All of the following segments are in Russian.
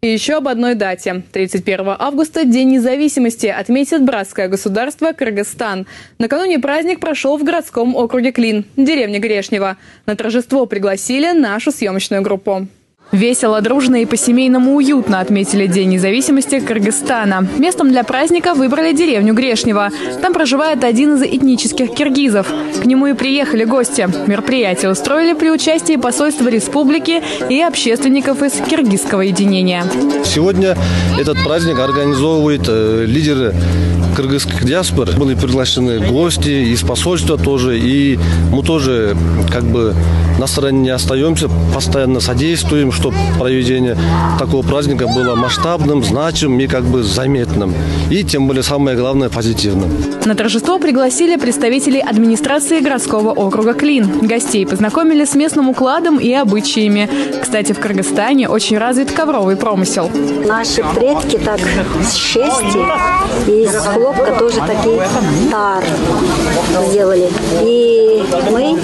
И еще об одной дате. 31 августа – День независимости, отметит братское государство Кыргызстан. Накануне праздник прошел в городском округе Клин, деревне Грешнево. На торжество пригласили нашу съемочную группу. Весело, дружно и по-семейному уютно отметили День независимости Кыргызстана. Местом для праздника выбрали деревню Грешнево. Там проживает один из этнических киргизов. К нему и приехали гости. Мероприятие устроили при участии посольства республики и общественников из киргизского единения. Сегодня этот праздник организовывают лидеры кыргызских диаспор. Были приглашены гости из посольства тоже. И мы тоже на стороне не остаемся, постоянно содействуем, чтобы проведение такого праздника было масштабным, значимым и заметным. И тем более самое главное позитивным. На торжество пригласили представителей администрации городского округа Клин. Гостей познакомили с местным укладом и обычаями. Кстати, в Кыргызстане очень развит ковровый промысел. Наши предки так с шерсти и из хлопка тоже такие тар сделали. И мы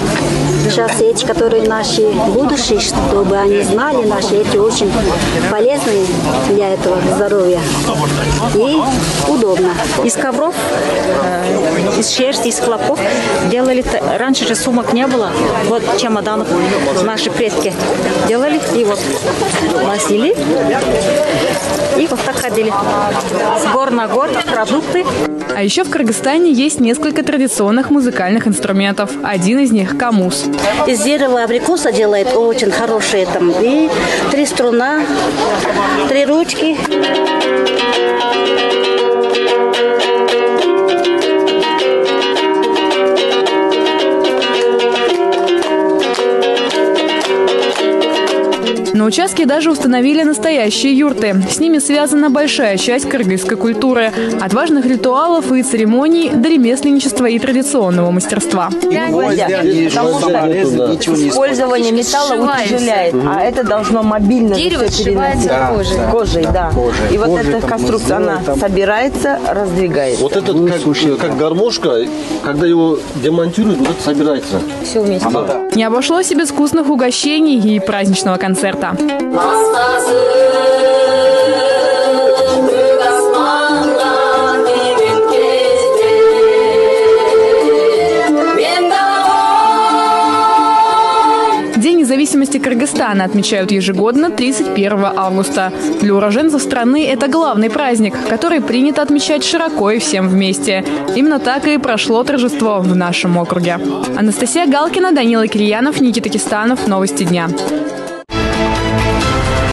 сейчас эти, которые наши будущие, чтобы они знали, наши эти очень полезные для этого здоровья и удобно. Из ковров, из шерсти, из хлопков делали. Раньше же сумок не было. Вот чемоданов наши предки делали. И вот носили. И вот так ходили. С гор на гор продукты. А еще в Кыргызстане есть несколько традиционных музыкальных инструментов. Один из них – камус. Из дерева абрикоса делает очень хорошие там. И 3 струна, 3 ручки. На участке даже установили настоящие юрты. С ними связана большая часть кыргызской культуры. От важных ритуалов и церемоний до ремесленничества и традиционного мастерства. Потому что использование металла утяжеляет, а это должно мобильно дерево сшивается кожей, да. И вот эта конструкция, она собирается, раздвигается. Вот этот как гармошка, когда его демонтируют, вот это собирается. Все вместе. Не обошлось и без вкусных угощений и праздничного концерта. День независимости Кыргызстана отмечают ежегодно 31 августа. Для уроженцев страны это главный праздник, который принято отмечать широко и всем вместе. Именно так и прошло торжество в нашем округе. Анастасия Галкина, Данила Кирьянов, Никита Кистанов. Новости дня.